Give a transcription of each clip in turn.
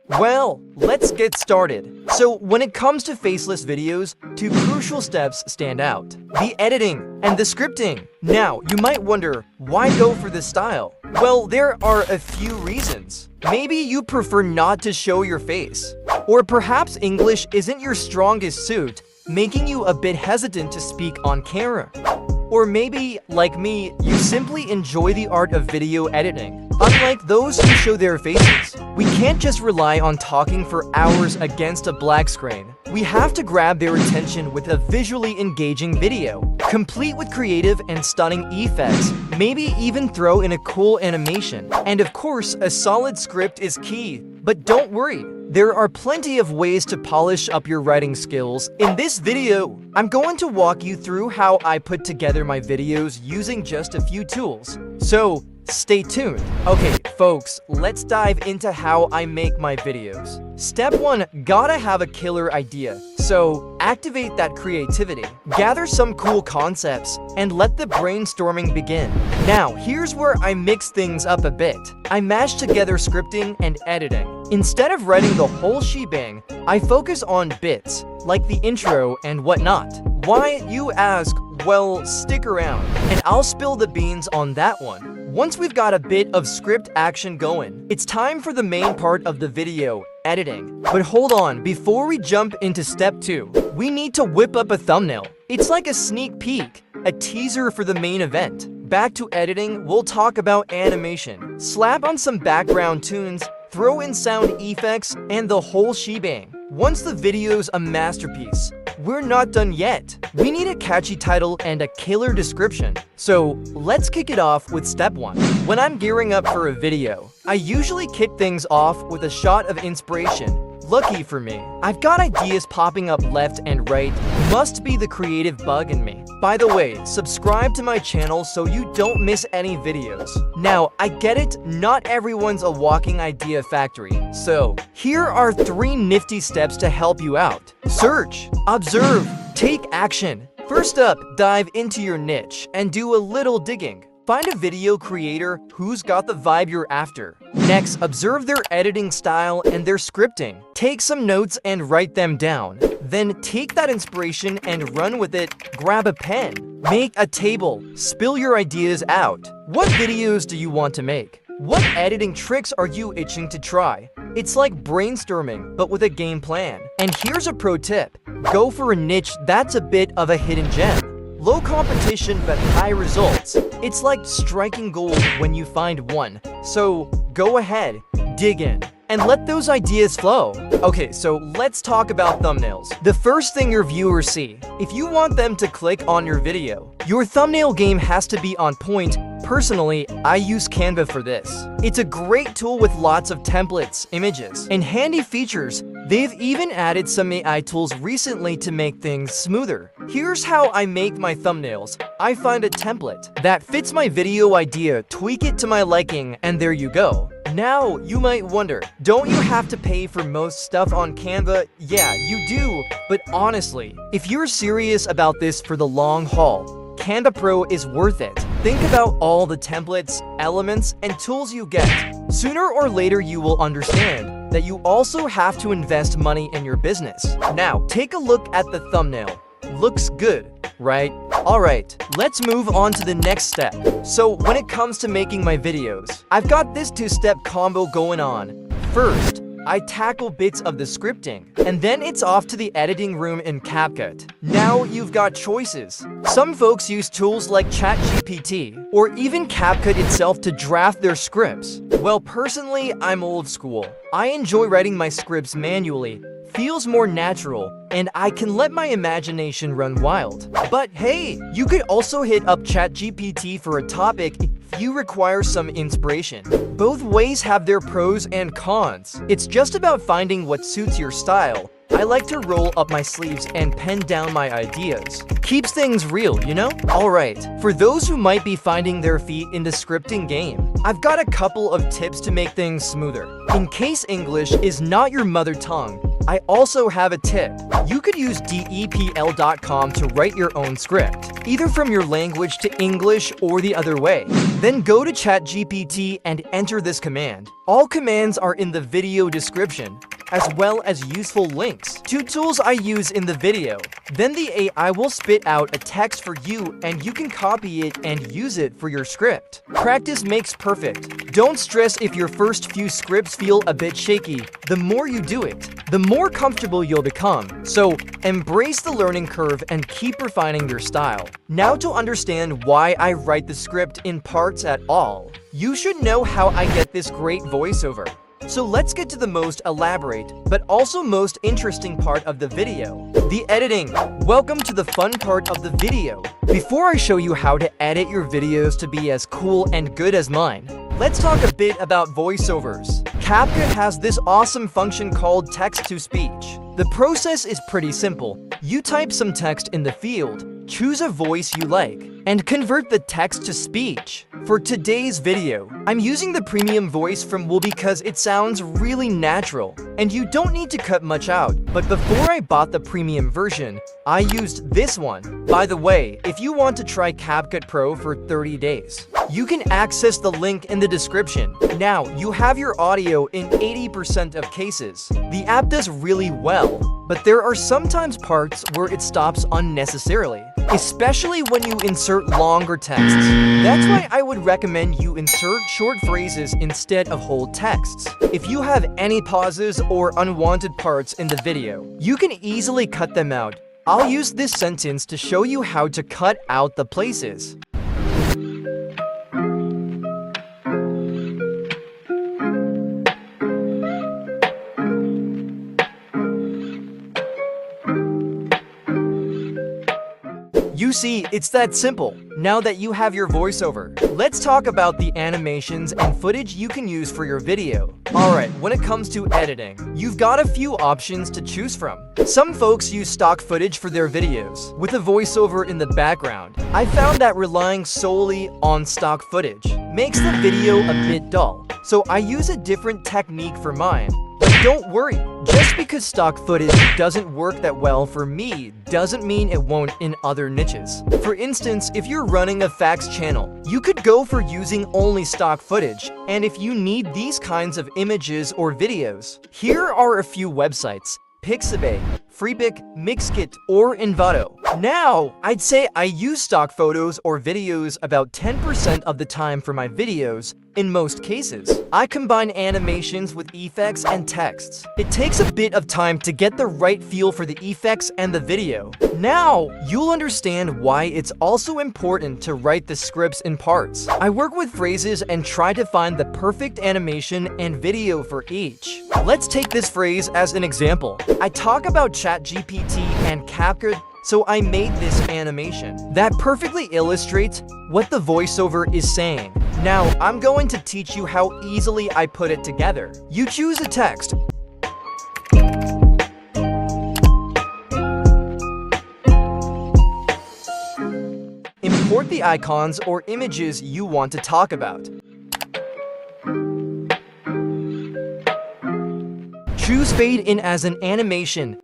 Well, let's get started. So when it comes to faceless videos, two crucial steps stand out: the editing and the scripting. Now, you might wonder, why go for this style? Well, there are a few reasons. Maybe you prefer not to show your face. Or perhaps English isn't your strongest suit, making you a bit hesitant to speak on camera. Or maybe, like me, you simply enjoy the art of video editing. Unlike those who show their faces, we can't just rely on talking for hours against a black screen. We have to grab their attention with a visually engaging video, complete with creative and stunning effects, maybe even throw in a cool animation. And of course, a solid script is key. But don't worry, there are plenty of ways to polish up your writing skills. In this video, I'm going to walk you through how I put together my videos using just a few tools. So, stay tuned. Okay, folks, let's dive into how I make my videos. Step 1, gotta have a killer idea. So, activate that creativity. Gather some cool concepts and let the brainstorming begin. Now, here's where I mix things up a bit. I mash together scripting and editing. Instead of writing the whole shebang, I focus on bits, like the intro and whatnot. Why, you ask? Well, stick around, and I'll spill the beans on that one. Once we've got a bit of script action going, it's time for the main part of the video, editing. But hold on, before we jump into step 2, we need to whip up a thumbnail. It's like a sneak peek, a teaser for the main event. Back to editing, we'll talk about animation. Slap on some background tunes, throw in sound effects, and the whole shebang. Once the video's a masterpiece, we're not done yet. We need a catchy title and a killer description. So let's kick it off with step 1. When I'm gearing up for a video, I usually kick things off with a shot of inspiration. Lucky for me, I've got ideas popping up left and right. Must be the creative bug in me. By the way, subscribe to my channel so you don't miss any videos. Now, I get it, not everyone's a walking idea factory. So, here are 3 nifty steps to help you out. Search, observe, take action. First up, dive into your niche and do a little digging. Find a video creator who's got the vibe you're after. Next, observe their editing style and their scripting. Take some notes and write them down. Then take that inspiration and run with it. Grab a pen. Make a table. Spill your ideas out. What videos do you want to make? What editing tricks are you itching to try? It's like brainstorming, but with a game plan. And here's a pro tip. Go for a niche that's a bit of a hidden gem. Low competition but high results. It's like striking gold when you find one. So go ahead, dig in, and let those ideas flow. Okay, so let's talk about thumbnails. The first thing your viewers see, if you want them to click on your video, your thumbnail game has to be on point. Personally, I use Canva for this. It's a great tool with lots of templates, images, and handy features. They've even added some AI tools recently to make things smoother. Here's how I make my thumbnails. I find a template that fits my video idea, tweak it to my liking, and there you go. Now, you might wonder, don't you have to pay for most stuff on Canva? Yeah, you do, but honestly, if you're serious about this for the long haul, Canva Pro is worth it. Think about all the templates, elements, and tools you get. Sooner or later, you will understand that you also have to invest money in your business. Now, take a look at the thumbnail. Looks good, right? Alright, let's move on to the next step. So, when it comes to making my videos, I've got this 2-step combo going on. First, I tackle bits of the scripting, and then it's off to the editing room in CapCut. Now you've got choices. Some folks use tools like ChatGPT, or even CapCut itself to draft their scripts. Well, personally, I'm old school. I enjoy writing my scripts manually. Feels more natural, and I can let my imagination run wild. But hey, you could also hit up ChatGPT for a topic if you require some inspiration. Both ways have their pros and cons. It's just about finding what suits your style. I like to roll up my sleeves and pen down my ideas. Keeps things real, you know? Alright, for those who might be finding their feet in the scripting game, I've got a couple of tips to make things smoother. In case English is not your mother tongue, I also have a tip. You could use depl.com to write your own script, either from your language to English or the other way. Then go to ChatGPT and enter this command. All commands are in the video description, as well as useful links. 2 tools I use in the video. Then the AI will spit out a text for you and you can copy it and use it for your script. Practice makes perfect. Don't stress if your first few scripts feel a bit shaky. The more you do it, the more comfortable you'll become. So embrace the learning curve and keep refining your style. Now to understand why I write the script in parts at all, you should know how I get this great voiceover. So let's get to the most elaborate, but also most interesting part of the video, the editing. Welcome to the fun part of the video. Before I show you how to edit your videos to be as cool and good as mine, let's talk a bit about voiceovers. CapCut has this awesome function called text-to-speech. The process is pretty simple. You type some text in the field, choose a voice you like, and convert the text to speech. For today's video, I'm using the premium voice from Wool because it sounds really natural, and you don't need to cut much out. But before I bought the premium version, I used this one. By the way, if you want to try CapCut Pro for 30 days, you can access the link in the description. Now, you have your audio in 80% of cases. The app does really well, but there are sometimes parts where it stops unnecessarily, especially when you insert longer texts. That's why I would recommend you insert short phrases instead of whole texts. If you have any pauses or unwanted parts in the video, you can easily cut them out. I'll use this sentence to show you how to cut out the places. You see, it's that simple. Now that you have your voiceover, let's talk about the animations and footage you can use for your video. Alright, when it comes to editing, you've got a few options to choose from. Some folks use stock footage for their videos, with a voiceover in the background. I found that relying solely on stock footage makes the video a bit dull, so I use a different technique for mine. But don't worry, just because stock footage doesn't work that well for me doesn't mean it won't in other niches. For instance, if you're running a facts channel, you could go for using only stock footage, and if you need these kinds of images or videos, here are a few websites: Pixabay, Freepik, Mixkit, or Envato. Now, I'd say I use stock photos or videos about 10% of the time for my videos. In most cases, I combine animations with effects and texts. It takes a bit of time to get the right feel for the effects and the video. Now, you'll understand why it's also important to write the scripts in parts. I work with phrases and try to find the perfect animation and video for each. Let's take this phrase as an example. I talk about ChatGPT and CapCut, so I made this animation that perfectly illustrates what the voiceover is saying. Now, I'm going to teach you how easily I put it together. You choose a text. Import the icons or images you want to talk about. Choose fade in as an animation.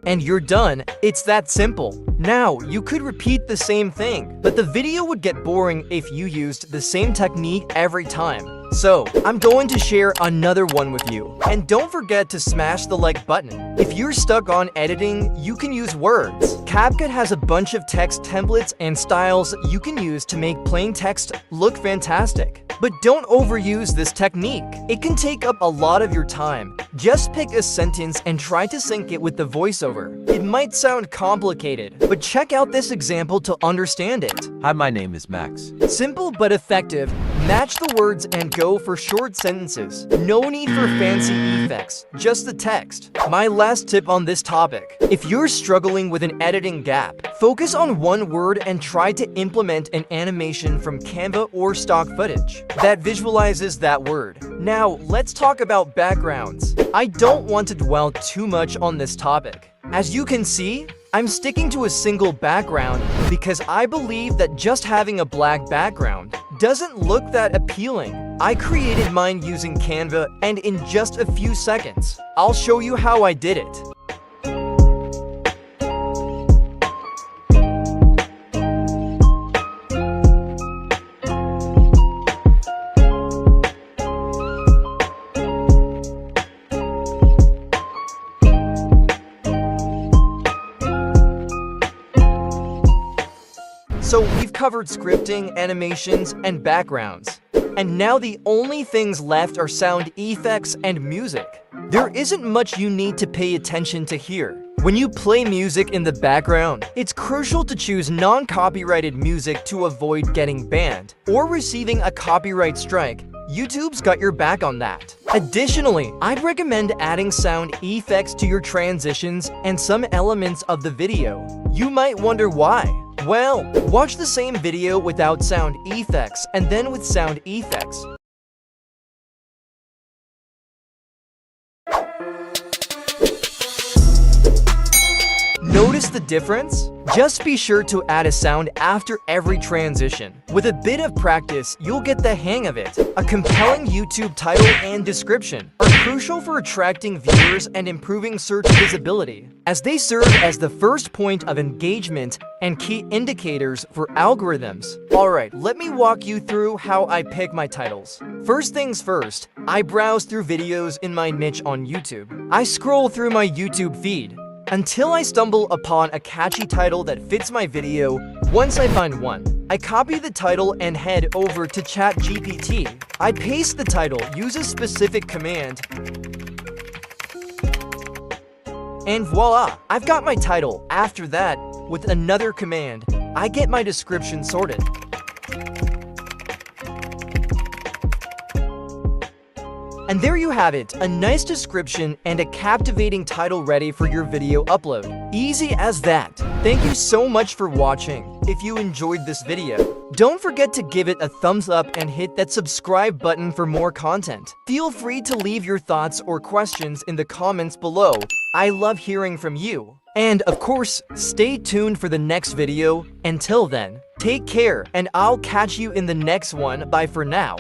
And you're done. It's that simple. Now, you could repeat the same thing, but the video would get boring if you used the same technique every time. So, I'm going to share another one with you. And don't forget to smash the like button. If you're stuck on editing, you can use words. CapCut has a bunch of text templates and styles you can use to make plain text look fantastic. But don't overuse this technique. It can take up a lot of your time. Just pick a sentence and try to sync it with the voiceover. It might sound complicated, but check out this example to understand it. Hi, my name is Max. Simple but effective. Match the words and go for short sentences. No need for fancy effects, just the text. My last tip on this topic: if you're struggling with an editing gap, focus on one word and try to implement an animation from Canva or stock footage that visualizes that word. Now, let's talk about backgrounds. I don't want to dwell too much on this topic. As you can see, I'm sticking to a single background because I believe that just having a black background doesn't look that appealing. I created mine using Canva, and in just a few seconds, I'll show you how I did it. So we've covered scripting, animations, and backgrounds. And now the only things left are sound effects and music. There isn't much you need to pay attention to here. When you play music in the background, it's crucial to choose non-copyrighted music to avoid getting banned or receiving a copyright strike. YouTube's got your back on that. Additionally, I'd recommend adding sound effects to your transitions and some elements of the video. You might wonder why. Well, watch the same video without sound effects and then with sound effects. Notice the difference? Just be sure to add a sound after every transition. With a bit of practice, you'll get the hang of it. A compelling YouTube title and description are crucial for attracting viewers and improving search visibility, as they serve as the first point of engagement and key indicators for algorithms. Alright, let me walk you through how I pick my titles. First things first, I browse through videos in my niche on YouTube. I scroll through my YouTube feed until I stumble upon a catchy title that fits my video. Once I find one, I copy the title and head over to GPT. I paste the title, use a specific command, and voila, I've got my title. After that, with another command, I get my description sorted. And there you have it, a nice description and a captivating title ready for your video upload. Easy as that. Thank you so much for watching. If you enjoyed this video, don't forget to give it a thumbs up and hit that subscribe button for more content. Feel free to leave your thoughts or questions in the comments below. I love hearing from you. And of course, stay tuned for the next video. Until then, take care and I'll catch you in the next one. Bye for now.